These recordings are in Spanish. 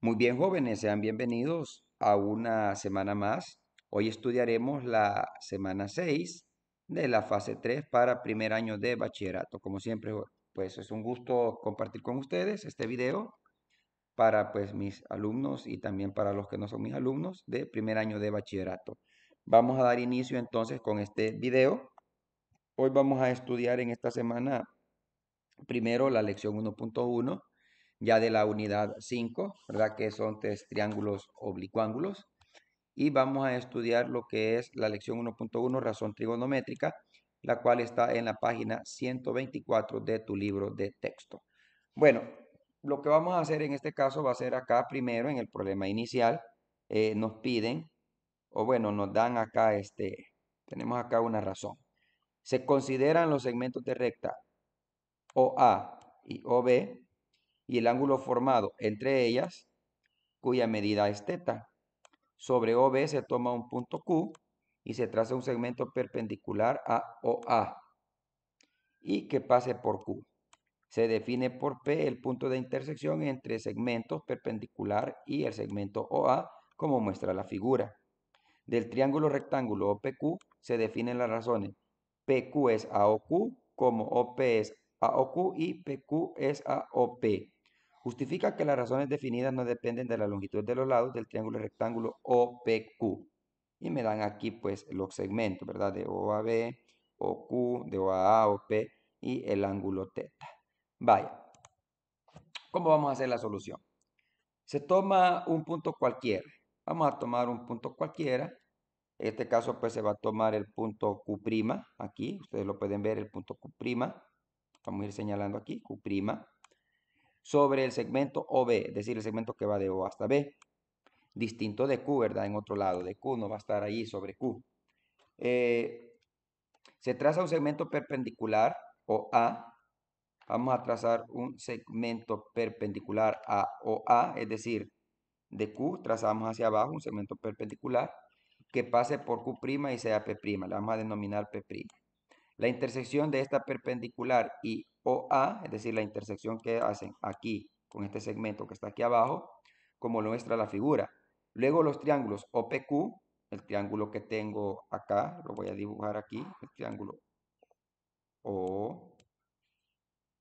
Muy bien, jóvenes, sean bienvenidos a una semana más. Hoy estudiaremos la semana 6 de la fase 3 para primer año de bachillerato. Como siempre, pues es un gusto compartir con ustedes este video para pues mis alumnos y también para los que no son mis alumnos de primer año de bachillerato. Vamos a dar inicio entonces con este video. Hoy vamos a estudiar en esta semana primero la lección 1.1 ya de la unidad 5, ¿verdad? Que son tres triángulos oblicuángulos. Y vamos a estudiar lo que es la lección 1.1, razón trigonométrica, la cual está en la página 124 de tu libro de texto. Bueno, lo que vamos a hacer en este caso va a ser acá primero en el problema inicial. Nos piden, o bueno, nos dan acá tenemos acá una razón. Se consideran los segmentos de recta OA y OB y el ángulo formado entre ellas, cuya medida es θ. Sobre OB se toma un punto Q y se traza un segmento perpendicular a OA y que pase por Q. Se define por P el punto de intersección entre segmentos perpendicular y el segmento OA, como muestra la figura. Del triángulo rectángulo OPQ se definen las razones. PQ es AOQ, como OP es AOQ y PQ es AOP. Justifica que las razones definidas no dependen de la longitud de los lados del triángulo rectángulo OPQ. Y me dan aquí pues los segmentos, ¿verdad? De OAB, OQ, de OAA, OP y el ángulo θ. Vaya, ¿cómo vamos a hacer la solución? Se toma un punto cualquiera. Vamos a tomar un punto cualquiera. En este caso pues se va a tomar el punto Q', aquí, ustedes lo pueden ver, el punto Q'. Vamos a ir señalando aquí, Q', sobre el segmento OB, es decir, el segmento que va de O hasta B. Distinto de Q, ¿verdad? En otro lado de Q, no va a estar ahí sobre Q. Se traza un segmento perpendicular OA. Vamos a trazar un segmento perpendicular a OA, es decir, de Q trazamos hacia abajo un segmento perpendicular que pase por Q' y sea P', la vamos a denominar P'. La intersección de esta perpendicular y OA, es decir, la intersección que hacen aquí con este segmento que está aquí abajo, como lo muestra la figura. Luego los triángulos OPQ, el triángulo que tengo acá, lo voy a dibujar aquí, el triángulo O,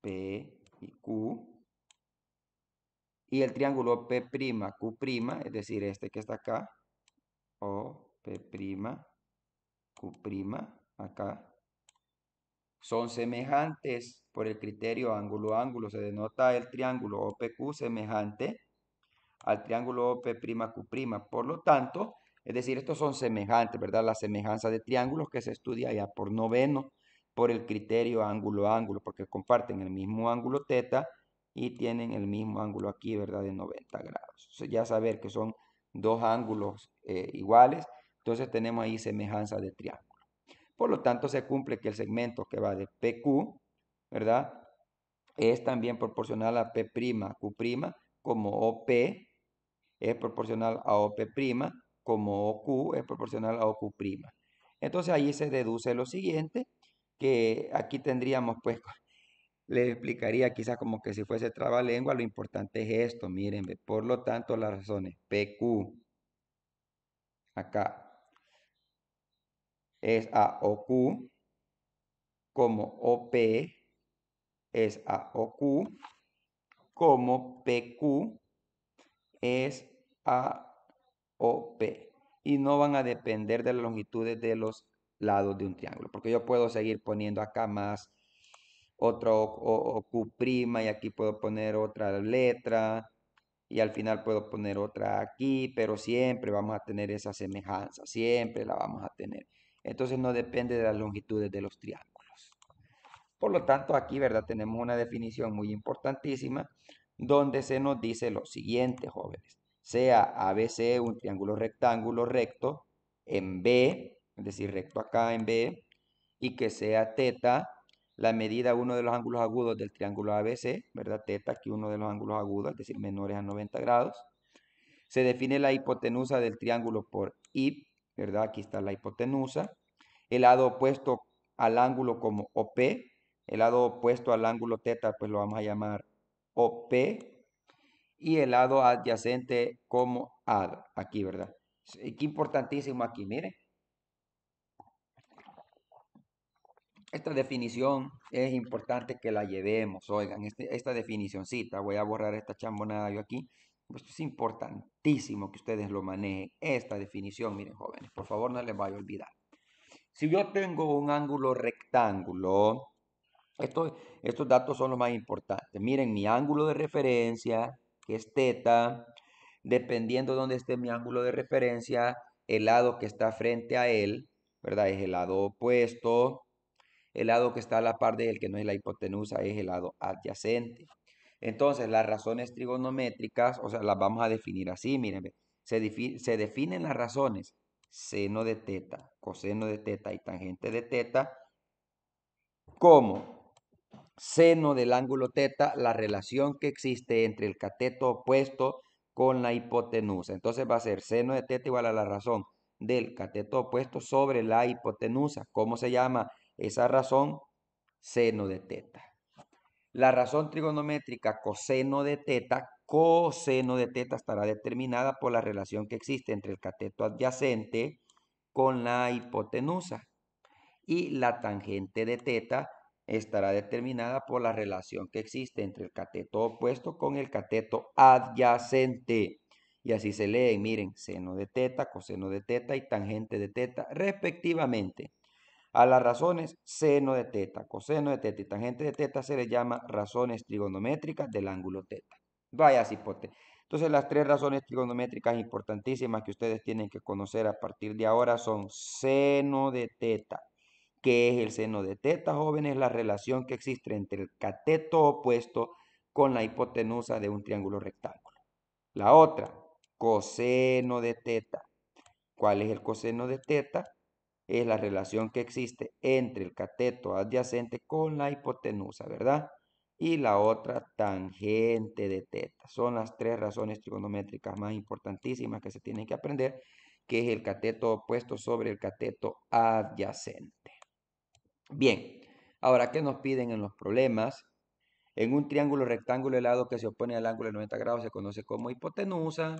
P y Q, y el triángulo P', Q', es decir, este que está acá, O, P', Q', acá, son semejantes por el criterio ángulo-ángulo. Se denota el triángulo OPQ semejante al triángulo OP', Q'. Por lo tanto, es decir, estos son semejantes, ¿verdad? La semejanza de triángulos que se estudia ya por noveno, por el criterio ángulo-ángulo, porque comparten el mismo ángulo θ y tienen el mismo ángulo aquí, ¿verdad? De 90 grados. Entonces, ya saber que son dos ángulos iguales, entonces tenemos ahí semejanza de triángulo. Por lo tanto, se cumple que el segmento que va de PQ, ¿verdad? Es también proporcional a P', Q', como OP es proporcional a OP', como OQ es proporcional a OQ'. Entonces ahí se deduce lo siguiente, que aquí tendríamos pues, le explicaría quizás como que si fuese trabalengua, lo importante es esto, miren, por lo tanto las razones PQ acá es a OQ, como OP es a OQ, como PQ es a OP. Y no van a depender de las longitudes de los lados de un triángulo. Porque yo puedo seguir poniendo acá más otro o Q' y aquí puedo poner otra letra. Y al final puedo poner otra aquí, pero siempre vamos a tener esa semejanza, siempre la vamos a tener. Entonces no depende de las longitudes de los triángulos. Por lo tanto, aquí, ¿verdad? Tenemos una definición muy importantísima donde se nos dice lo siguiente, jóvenes. Sea ABC un triángulo rectángulo recto en B, es decir, recto acá en B, y que sea θ la medida uno de los ángulos agudos del triángulo ABC, ¿verdad? Θ, aquí uno de los ángulos agudos, es decir, menores a 90 grados. Se define la hipotenusa del triángulo por I, ¿verdad? Aquí está la hipotenusa. El lado opuesto al ángulo como OP, el lado opuesto al ángulo θ, pues lo vamos a llamar OP. y el lado adyacente como ad, aquí, ¿verdad? Qué importantísimo aquí, miren. Esta definición es importante que la llevemos, oigan, esta definicioncita, voy a borrar esta chambonada yo aquí, pues es importantísimo que ustedes lo manejen, esta definición, miren jóvenes, por favor no les vaya a olvidar. Si yo tengo un ángulo rectángulo, estos datos son los más importantes. Miren, mi ángulo de referencia, que es teta, dependiendo de dónde esté mi ángulo de referencia, el lado que está frente a él, ¿verdad? Es el lado opuesto. El lado que está a la par de él, que no es la hipotenusa, es el lado adyacente. Entonces, las razones trigonométricas, o sea, las vamos a definir así, miren, se definen las razones seno de teta, coseno de teta y tangente de teta como seno del ángulo teta, la relación que existe entre el cateto opuesto con la hipotenusa. Entonces va a ser seno de teta igual a la razón del cateto opuesto sobre la hipotenusa. ¿Cómo se llama esa razón? Seno de teta. La razón trigonométrica coseno de teta estará determinada por la relación que existe entre el cateto adyacente con la hipotenusa. Y la tangente de teta estará determinada por la relación que existe entre el cateto opuesto con el cateto adyacente. Y así se leen, miren, seno de teta, coseno de teta y tangente de teta, respectivamente. A las razones seno de teta, coseno de teta y tangente de teta se les llama razones trigonométricas del ángulo teta. Vaya cipote. Entonces las tres razones trigonométricas importantísimas que ustedes tienen que conocer a partir de ahora son seno de teta. ¿Qué es el seno de teta, jóvenes? La relación que existe entre el cateto opuesto con la hipotenusa de un triángulo rectángulo. La otra, coseno de teta. ¿Cuál es el coseno de teta? Es la relación que existe entre el cateto adyacente con la hipotenusa, ¿verdad? Y la otra, tangente de teta. Son las tres razones trigonométricas más importantísimas que se tienen que aprender, que es el cateto opuesto sobre el cateto adyacente. Bien, ahora, ¿qué nos piden en los problemas? En un triángulo rectángulo, el lado que se opone al ángulo de 90 grados se conoce como hipotenusa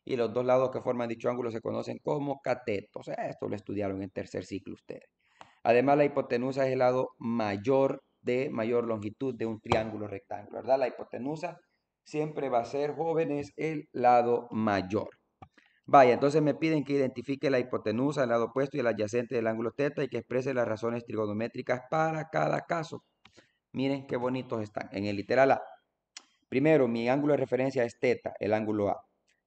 y los dos lados que forman dicho ángulo se conocen como catetos. Esto lo estudiaron en tercer ciclo ustedes. Además, la hipotenusa es el lado mayor de mayor longitud de un triángulo rectángulo, ¿verdad? La hipotenusa siempre va a ser, jóvenes, el lado mayor. Vaya, entonces me piden que identifique la hipotenusa, el lado opuesto y el adyacente del ángulo teta y que exprese las razones trigonométricas para cada caso. Miren qué bonitos están. En el literal A. Primero, mi ángulo de referencia es teta, el ángulo A.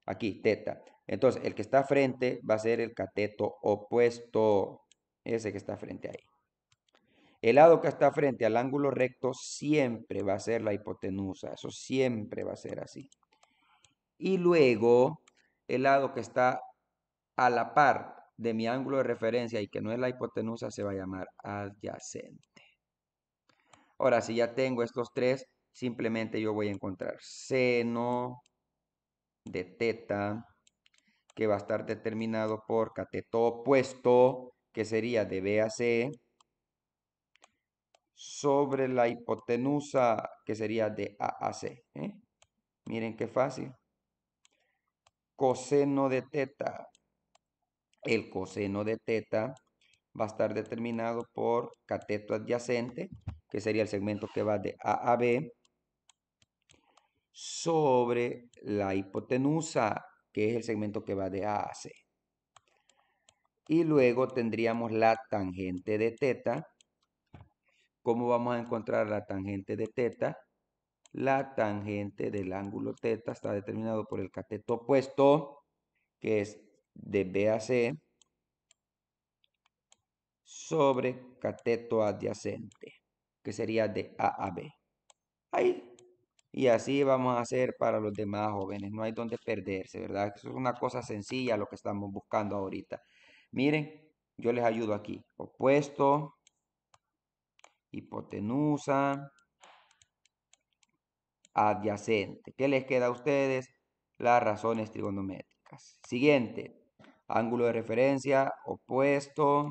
Aquí, teta. Entonces, el que está frente va a ser el cateto opuesto. Ese que está frente ahí. El lado que está frente al ángulo recto siempre va a ser la hipotenusa. Eso siempre va a ser así. Y luego, el lado que está a la par de mi ángulo de referencia y que no es la hipotenusa se va a llamar adyacente. Ahora, si ya tengo estos tres, simplemente yo voy a encontrar seno de teta, que va a estar determinado por cateto opuesto, que sería de B a C, sobre la hipotenusa, que sería de A a C. Miren qué fácil. Coseno de teta. El coseno de teta va a estar determinado por cateto adyacente, que sería el segmento que va de A a B, sobre la hipotenusa, que es el segmento que va de A a C. Y luego tendríamos la tangente de teta. ¿Cómo vamos a encontrar la tangente de teta? La tangente del ángulo teta está determinado por el cateto opuesto, que es de B a C, sobre cateto adyacente, que sería de A a B. Ahí. Y así vamos a hacer para los demás jóvenes. No hay donde perderse, ¿verdad? Eso es una cosa sencilla lo que estamos buscando ahorita. Miren, yo les ayudo aquí. Opuesto, hipotenusa, adyacente. ¿Qué les queda a ustedes? Las razones trigonométricas. Siguiente. Ángulo de referencia, opuesto.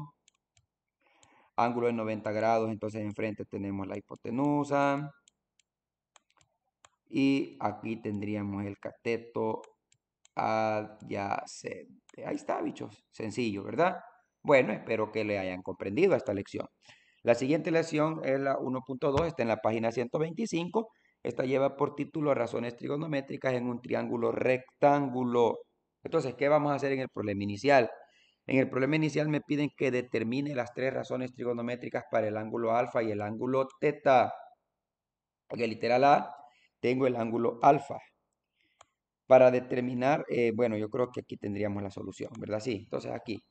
Ángulo de 90 grados, entonces enfrente tenemos la hipotenusa. Y aquí tendríamos el cateto adyacente. Ahí está, bichos. Sencillo, ¿verdad? Bueno, espero que le hayan comprendido esta lección. La siguiente lección es la 1.2, está en la página 125. Esta lleva por título razones trigonométricas en un triángulo rectángulo. Entonces, ¿qué vamos a hacer en el problema inicial? En el problema inicial me piden que determine las tres razones trigonométricas para el ángulo alfa y el ángulo teta. En el literal A tengo el ángulo alfa. Para determinar, bueno, yo creo que aquí tendríamos la solución, ¿verdad? Sí, entonces aquí,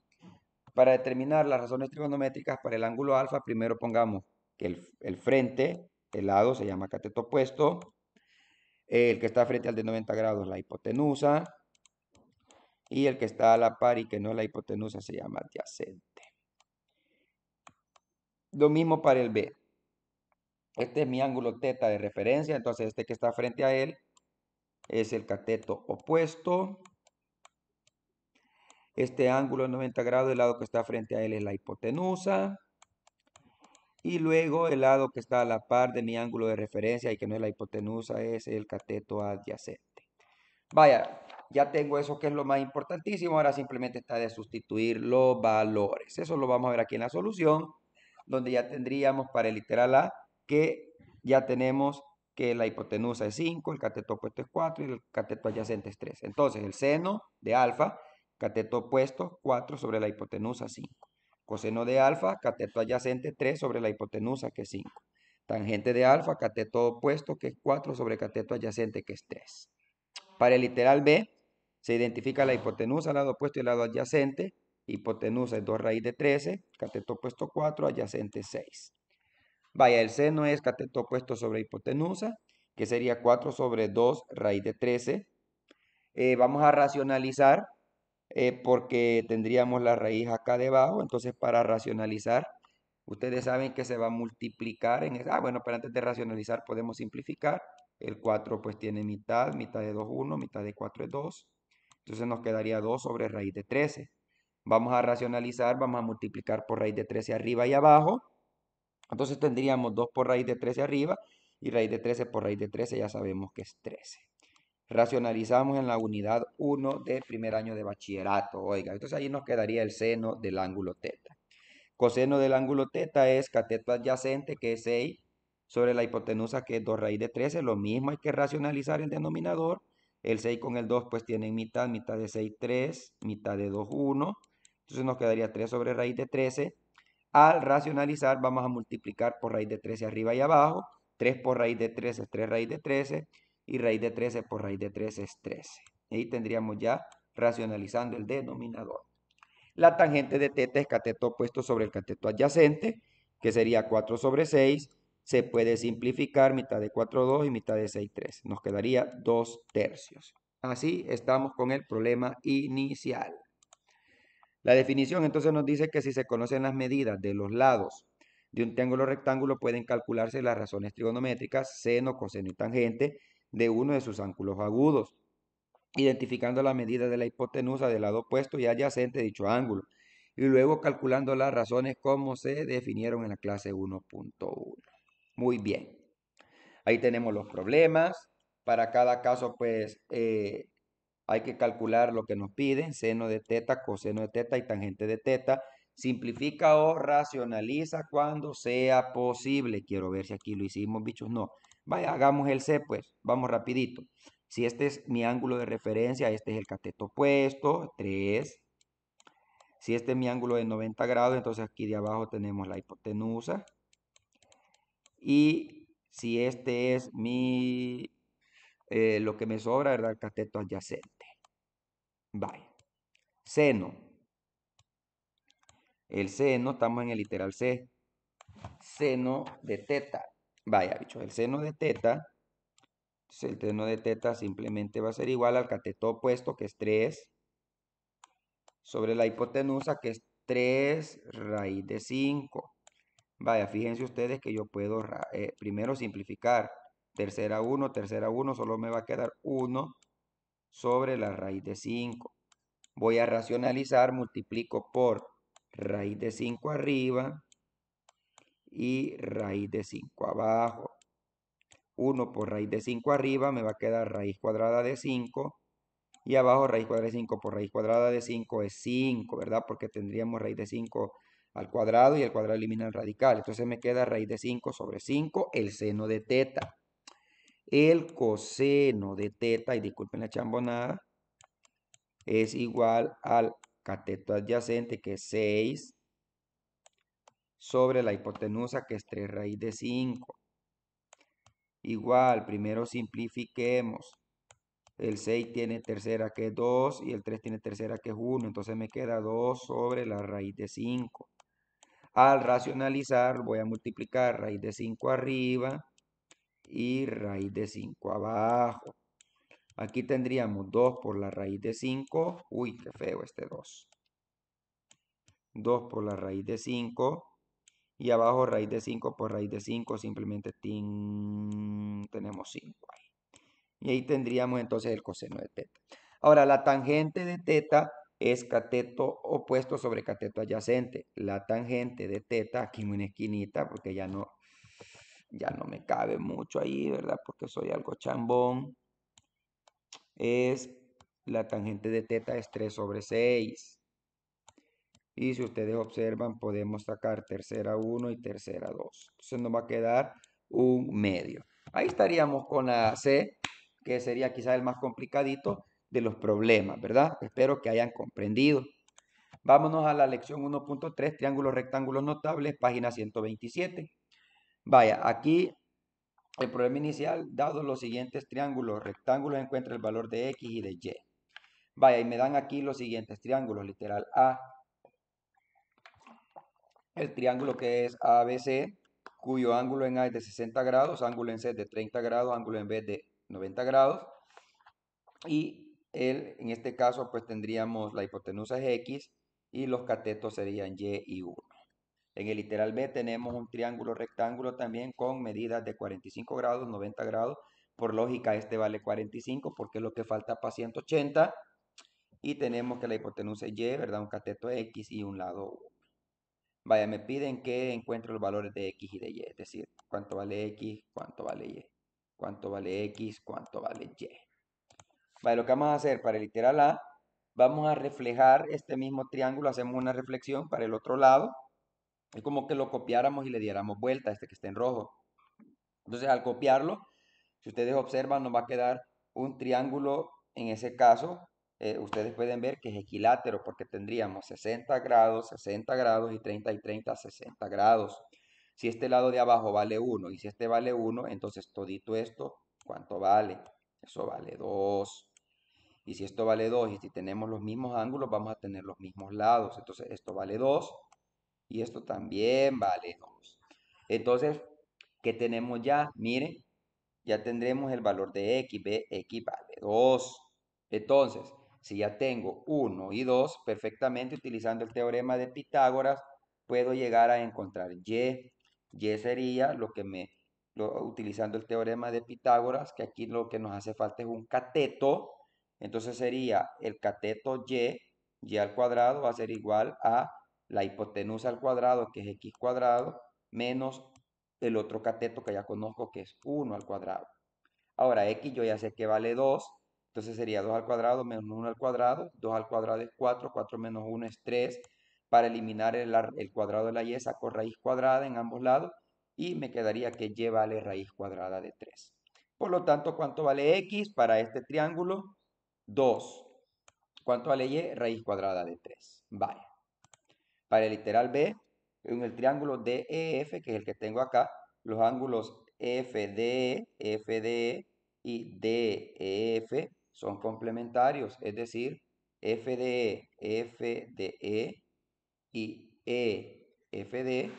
para determinar las razones trigonométricas para el ángulo alfa, primero pongamos que el frente, el lado, se llama cateto opuesto, el que está frente al de 90 grados, la hipotenusa, y el que está a la par y que no es la hipotenusa se llama adyacente. Lo mismo para el B. Este es mi ángulo teta de referencia, entonces este que está frente a él es el cateto opuesto. Este ángulo de 90 grados, el lado que está frente a él es la hipotenusa. Y luego el lado que está a la par de mi ángulo de referencia y que no es la hipotenusa es el cateto adyacente. Vaya, ya tengo eso que es lo más importantísimo. Ahora simplemente está de sustituir los valores. Eso lo vamos a ver aquí en la solución, donde ya tendríamos para el literal A que ya tenemos que la hipotenusa es 5, el cateto opuesto es 4 y el cateto adyacente es 3. Entonces el seno de alfa, cateto opuesto 4 sobre la hipotenusa 5. Coseno de alfa, cateto adyacente 3 sobre la hipotenusa que es 5. Tangente de alfa, cateto opuesto que es 4 sobre cateto adyacente que es 3. Para el literal B, se identifica la hipotenusa, lado opuesto y el lado adyacente. Hipotenusa es 2 raíz de 13, cateto opuesto 4, adyacente 6. Vaya, el seno es cateto opuesto sobre hipotenusa, que sería 4 sobre 2 raíz de 13. Vamos a racionalizar porque tendríamos la raíz acá debajo. Entonces, para racionalizar, ustedes saben que se va a multiplicar en... bueno, pero antes de racionalizar podemos simplificar. El 4 pues tiene mitad, mitad de 2, 1, mitad de 4 es 2. Entonces nos quedaría 2 sobre raíz de 13. Vamos a racionalizar, vamos a multiplicar por raíz de 13 arriba y abajo. Entonces tendríamos 2 por raíz de 13 arriba y raíz de 13 por raíz de 13 ya sabemos que es 13. Racionalizamos en la unidad 1 de primer año de bachillerato. Oiga, entonces ahí nos quedaría el seno del ángulo teta. Coseno del ángulo teta es cateto adyacente, que es 6, sobre la hipotenusa, que es 2 raíz de 13. Lo mismo hay que racionalizar el denominador. El 6 con el 2 pues tienen mitad, mitad de 6, 3, mitad de 2, 1. Entonces nos quedaría 3 sobre raíz de 13. Al racionalizar vamos a multiplicar por raíz de 13 arriba y abajo. 3 por raíz de 13 es 3 raíz de 13 y raíz de 13 por raíz de 13 es 13. Ahí tendríamos ya racionalizando el denominador. La tangente de teta es cateto opuesto sobre el cateto adyacente, que sería 4 sobre 6. Se puede simplificar mitad de 4, 2 y mitad de 6, 3. Nos quedaría 2 tercios. Así estamos con el problema inicial. La definición entonces nos dice que si se conocen las medidas de los lados de un triángulo rectángulo, pueden calcularse las razones trigonométricas, seno, coseno y tangente de uno de sus ángulos agudos, identificando la medida de la hipotenusa del lado opuesto y adyacente de dicho ángulo, y luego calculando las razones como se definieron en la clase 1.1. Muy bien. Ahí tenemos los problemas. Para cada caso, pues, hay que calcular lo que nos piden, seno de teta, coseno de teta y tangente de teta. Simplifica o racionaliza cuando sea posible. Quiero ver si aquí lo hicimos, bichos. No. Vaya, hagamos el C, pues. Vamos rapidito. Si este es mi ángulo de referencia, este es el cateto opuesto, 3. Si este es mi ángulo de 90 grados, entonces aquí de abajo tenemos la hipotenusa. Y si este es lo que me sobra, ¿verdad? El cateto adyacente. Vaya. Seno. El seno, estamos en el literal C. Seno de teta. Vaya, bicho, el seno de teta. El seno de teta simplemente va a ser igual al cateto opuesto, que es 3, sobre la hipotenusa, que es 3 raíz de 5. Vaya, fíjense ustedes que yo puedo primero simplificar. Tercera 1, solo me va a quedar 1 sobre la raíz de 5. Voy a racionalizar, multiplico por raíz de 5 arriba y raíz de 5 abajo. 1 por raíz de 5 arriba, me va a quedar raíz cuadrada de 5. Y abajo raíz cuadrada de 5 por raíz cuadrada de 5 es 5, ¿verdad? Porque tendríamos raíz de 5 al cuadrado y el cuadrado elimina el radical. Entonces me queda raíz de 5 sobre 5, el seno de teta. El coseno de teta, y disculpen la chambonada, es igual al cateto adyacente, que es 6, sobre la hipotenusa, que es 3 raíz de 5. Igual, primero simplifiquemos. El 6 tiene tercera, que es 2, y el 3 tiene tercera, que es 1. Entonces me queda 2 sobre la raíz de 5. Al racionalizar voy a multiplicar raíz de 5 arriba y raíz de 5 abajo. Aquí tendríamos 2 por la raíz de 5. Uy, qué feo este 2. 2 por la raíz de 5. Y abajo raíz de 5 por raíz de 5. Simplemente tenemos 5 ahí. Y ahí tendríamos entonces el coseno de teta. Ahora, la tangente de teta es cateto opuesto sobre cateto adyacente. La tangente de teta, aquí en una esquinita, porque ya no me cabe mucho ahí, ¿verdad? Porque soy algo chambón. Es la tangente de teta es 3 sobre 6. Y si ustedes observan, podemos sacar tercera 1 y tercera 2. Entonces nos va a quedar un medio. Ahí estaríamos con la C, que sería quizás el más complicadito de los problemas, ¿verdad? Espero que hayan comprendido. Vámonos a la lección 1.3, triángulos rectángulos notables, página 127. Vaya, aquí el problema inicial, dado los siguientes triángulos rectángulos, encuentra el valor de X y de Y. Vaya, y me dan aquí los siguientes triángulos, literal A, el triángulo que es ABC, cuyo ángulo en A es de 60 grados, ángulo en C es de 30 grados, ángulo en B de 90 grados. Y en este caso, pues tendríamos la hipotenusa es X y los catetos serían Y y 1. En el literal B tenemos un triángulo rectángulo también con medidas de 45 grados, 90 grados. Por lógica, este vale 45 porque es lo que falta para 180. Y tenemos que la hipotenusa es Y, ¿verdad? Un cateto X y un lado 1. Vaya, me piden que encuentre los valores de X y de Y, es decir, cuánto vale X, cuánto vale Y, cuánto vale X, cuánto vale Y. Vale, lo que vamos a hacer para el literal A, vamos a reflejar este mismo triángulo, hacemos una reflexión para el otro lado, es como que lo copiáramos y le diéramos vuelta a este que está en rojo. Entonces, al copiarlo, si ustedes observan, nos va a quedar un triángulo, en ese caso, ustedes pueden ver que es equilátero porque tendríamos 60 grados y 30 y 30, 60 grados. Si este lado de abajo vale 1 y si este vale 1, entonces todito esto, ¿cuánto vale? Eso vale 2. Y si esto vale 2 y si tenemos los mismos ángulos, vamos a tener los mismos lados. Entonces esto vale 2 y esto también vale 2. Entonces, ¿qué tenemos ya? Miren, ya tendremos el valor de X, ve, X vale 2. Entonces, si ya tengo 1 y 2, perfectamente utilizando el teorema de Pitágoras, puedo llegar a encontrar Y. Y sería utilizando el teorema de Pitágoras, que aquí lo que nos hace falta es un cateto. Entonces sería el cateto Y al cuadrado va a ser igual a la hipotenusa al cuadrado, que es X cuadrado, menos el otro cateto que ya conozco, que es 1 al cuadrado. Ahora, X yo ya sé que vale 2, entonces sería 2 al cuadrado menos 1 al cuadrado. 2 al cuadrado es 4, 4 menos 1 es 3. Para eliminar el cuadrado de la Y saco raíz cuadrada en ambos lados y me quedaría que Y vale raíz cuadrada de 3. Por lo tanto, ¿cuánto vale X para este triángulo? 2. ¿Cuánto vale Y? Raíz cuadrada de 3. Vaya. Para el literal B, en el triángulo DEF, que es el que tengo acá, los ángulos FDE, FDE y DEF son complementarios, es decir, FDE, FDE y EFD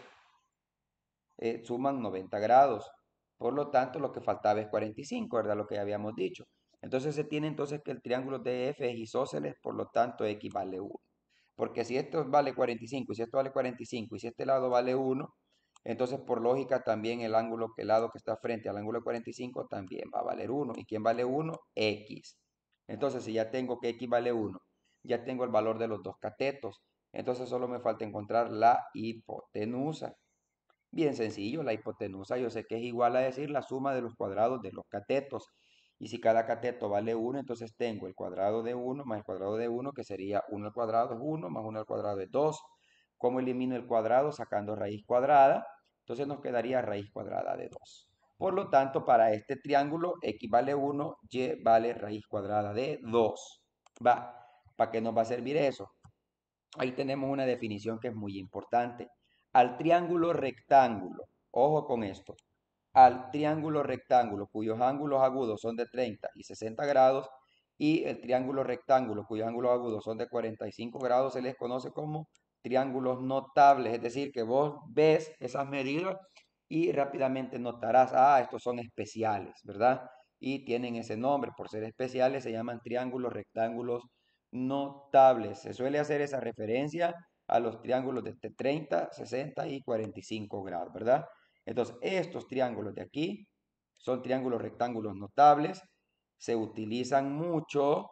suman 90 grados. Por lo tanto, lo que faltaba es 45, ¿verdad? Lo que ya habíamos dicho. Entonces se tiene entonces que el triángulo DF es isósceles, por lo tanto X vale 1. Porque si esto vale 45 y si esto vale 45 y si este lado vale 1, entonces por lógica también el lado que está frente al ángulo de 45 también va a valer 1. ¿Y quién vale 1? X. Entonces si ya tengo que X vale 1, ya tengo el valor de los dos catetos. Entonces solo me falta encontrar la hipotenusa. Bien sencillo, la hipotenusa yo sé que es igual a decir la suma de los cuadrados de los catetos. Y si cada cateto vale 1, entonces tengo el cuadrado de 1 más el cuadrado de 1, que sería 1 al cuadrado es 1, más 1 al cuadrado es 2. ¿Cómo elimino el cuadrado? Sacando raíz cuadrada. Entonces nos quedaría raíz cuadrada de 2. Por lo tanto, para este triángulo, x vale 1, y vale raíz cuadrada de 2. Va, ¿para qué nos va a servir eso? Ahí tenemos una definición que es muy importante. Al triángulo rectángulo, ojo con esto, al triángulo rectángulo cuyos ángulos agudos son de 30 y 60 grados y el triángulo rectángulo cuyos ángulos agudos son de 45 grados se les conoce como triángulos notables, es decir, que vos ves esas medidas y rápidamente notarás, ah, estos son especiales, ¿verdad? Y tienen ese nombre, por ser especiales se llaman triángulos rectángulos notables. Se suele hacer esa referencia a los triángulos de 30, 60 y 45 grados, ¿verdad? Entonces, estos triángulos de aquí son triángulos rectángulos notables, se utilizan mucho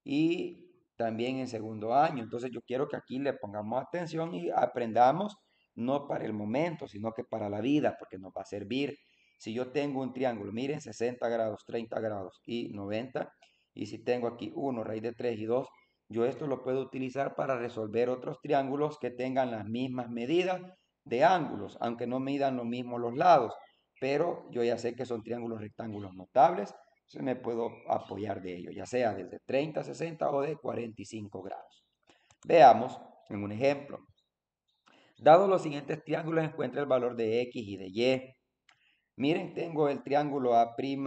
y también en segundo año. Entonces, yo quiero que aquí le pongamos atención y aprendamos no para el momento, sino que para la vida, porque nos va a servir. Si yo tengo un triángulo, miren, 60 grados, 30 grados y 90, y si tengo aquí 1, raíz de 3 y 2, yo esto lo puedo utilizar para resolver otros triángulos que tengan las mismas medidas de ángulos, aunque no midan lo mismo los lados, pero yo ya sé que son triángulos rectángulos notables, entonces me puedo apoyar de ello, ya sea desde 30, 60 o de 45 grados. Veamos en un ejemplo. Dado los siguientes triángulos, encuentra el valor de x y de y. Miren, tengo el triángulo A', B',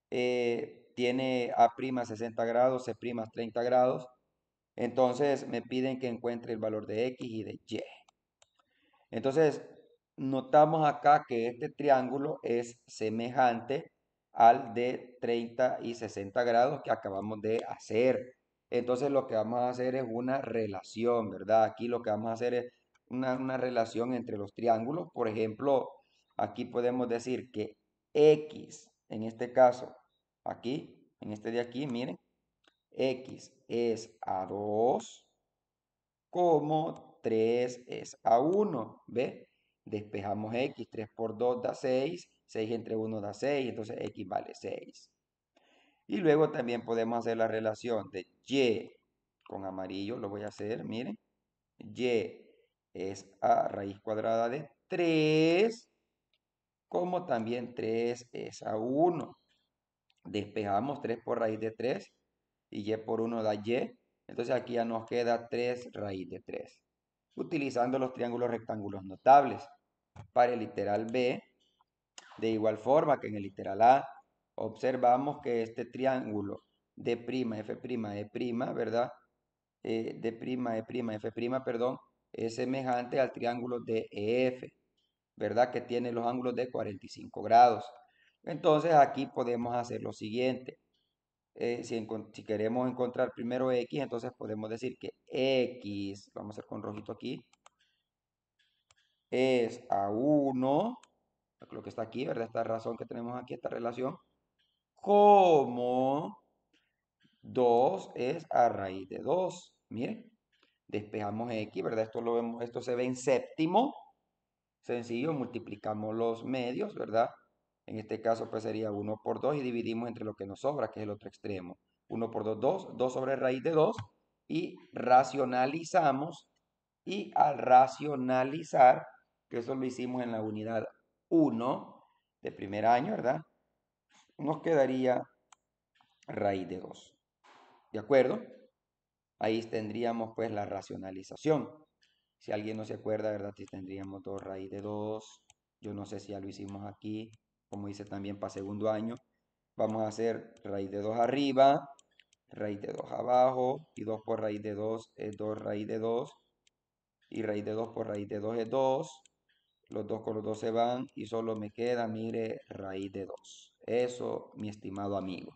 C', tiene A' 60 grados, C' 30 grados. Entonces me piden que encuentre el valor de x y de y. Entonces, notamos acá que este triángulo es semejante al de 30 y 60 grados que acabamos de hacer. Entonces, lo que vamos a hacer es una relación, ¿verdad? Aquí lo que vamos a hacer es una relación entre los triángulos. Por ejemplo, aquí podemos decir que X, en este caso, aquí, en este de aquí, miren, X es a 2 como 3 es a 1, ¿ve? Despejamos X, 3 por 2 da 6, 6 entre 1 da 6, entonces X vale 6. Y luego también podemos hacer la relación de Y con amarillo, lo voy a hacer, miren. Y es a raíz cuadrada de 3, como también 3 es a 1. Despejamos 3 por raíz de 3 y y por 1 da y. Entonces aquí ya nos queda 3 raíz de 3. Utilizando los triángulos rectángulos notables. Para el literal B, de igual forma que en el literal A, observamos que este triángulo D', F', E', ¿verdad? D', E', F', perdón, es semejante al triángulo DEF, ¿verdad? Que tiene los ángulos de 45 grados. Entonces aquí podemos hacer lo siguiente. Si queremos encontrar primero X, entonces podemos decir que X, vamos a hacer con rojito aquí, es a 1, lo que está aquí, ¿verdad? Esta razón que tenemos aquí, esta relación, como 2 es a raíz de 2. Miren, despejamos X, ¿verdad? Esto lo vemos, esto se ve en séptimo. Sencillo, multiplicamos los medios, ¿verdad? En este caso, pues sería 1 por 2 y dividimos entre lo que nos sobra, que es el otro extremo. 1 por 2, 2, 2 sobre raíz de 2 y racionalizamos. Y al racionalizar, que eso lo hicimos en la unidad 1 de primer año, ¿verdad? Nos quedaría raíz de 2. ¿De acuerdo? Ahí tendríamos pues la racionalización. Si alguien no se acuerda, ¿verdad? Si tendríamos 2 raíz de 2. Yo no sé si ya lo hicimos aquí, como hice también para segundo año. Vamos a hacer raíz de 2 arriba, raíz de 2 abajo, y 2 por raíz de 2 es 2 raíz de 2, y raíz de 2 por raíz de 2 es 2. Los 2 con los 2 se van y solo me queda, mire, raíz de 2. Eso, mi estimado amigo.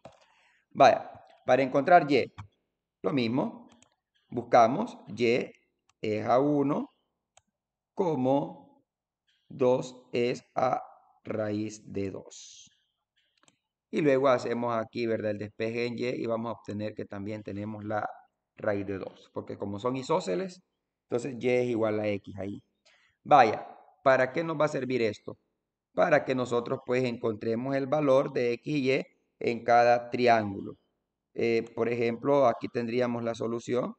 Vaya, para encontrar y, lo mismo, buscamos y es a 1 como 2 es a raíz de 2. Y luego hacemos aquí, ¿verdad? El despeje en y vamos a obtener que también tenemos la raíz de 2. Porque como son isósceles, entonces y es igual a x ahí. Vaya, ¿para qué nos va a servir esto? Para que nosotros pues encontremos el valor de X y Y en cada triángulo. Por ejemplo, aquí tendríamos la solución.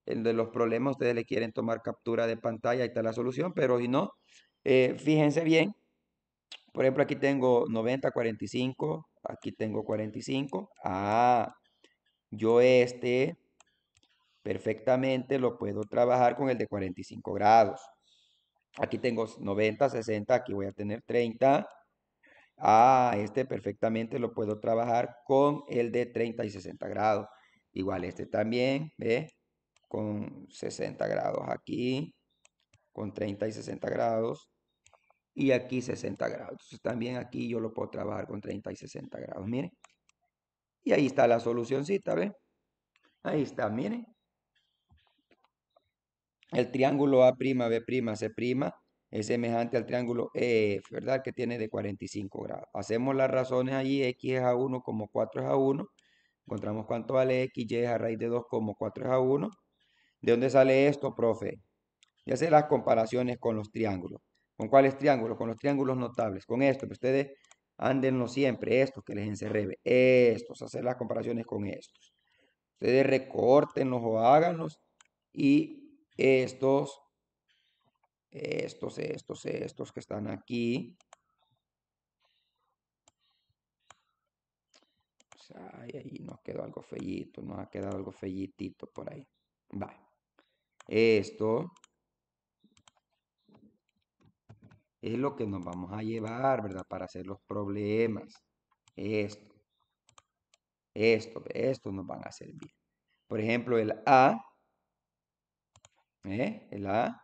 El de los problemas, ustedes le quieren tomar captura de pantalla, ahí está la solución, pero si no, fíjense bien. Por ejemplo, aquí tengo 90, 45, aquí tengo 45. Yo perfectamente lo puedo trabajar con el de 45 grados. Aquí tengo 90, 60, aquí voy a tener 30. Este perfectamente lo puedo trabajar con el de 30 y 60 grados. Igual este también, ¿ve? Con 60 grados aquí, con 30 y 60 grados. Y aquí 60 grados. Entonces también aquí yo lo puedo trabajar con 30 y 60 grados, miren. Y ahí está la solucioncita, ¿ve? Ahí está, miren. El triángulo A'B', C' es semejante al triángulo EF, ¿verdad? Que tiene de 45 grados. Hacemos las razones allí, X es a 1 como 4 es a 1. Encontramos cuánto vale X, Y es a raíz de 2 como 4 es a 1. ¿De dónde sale esto, profe? Y hacer las comparaciones con los triángulos. ¿Con cuáles triángulos? Con los triángulos notables. Con esto, que ustedes ándenlo siempre, estos que les encerré, estos, hacer las comparaciones con estos. Ustedes recórtenlos o háganlos y estos que están aquí. Pues, ahí nos quedó algo fellito, nos ha quedado algo fellitito por ahí. Va. Esto es lo que nos vamos a llevar, ¿verdad? Para hacer los problemas. Esto, esto nos van a servir. Por ejemplo, el A, el A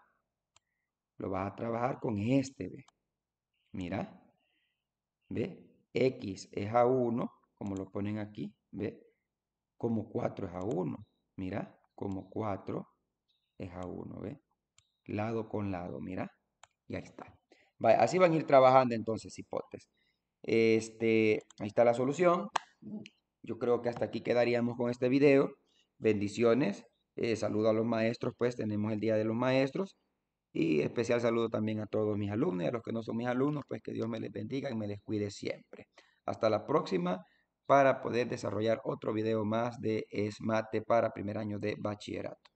lo vas a trabajar con este, ¿ve? Mira, ¿ve? X es a 1, como lo ponen aquí, ¿ve? Como 4 es a 1. Mira, como 4 es a 1, ¿ve? Lado con lado, mira. Y ahí está. Así van a ir trabajando entonces, hipotes. Ahí está la solución. Yo creo que hasta aquí quedaríamos con este video. Bendiciones. Saludo a los maestros, pues tenemos el Día de los Maestros. Y especial saludo también a todos mis alumnos y a los que no son mis alumnos, pues que Dios me les bendiga y me les cuide siempre. Hasta la próxima para poder desarrollar otro video más de ESMATE para primer año de bachillerato.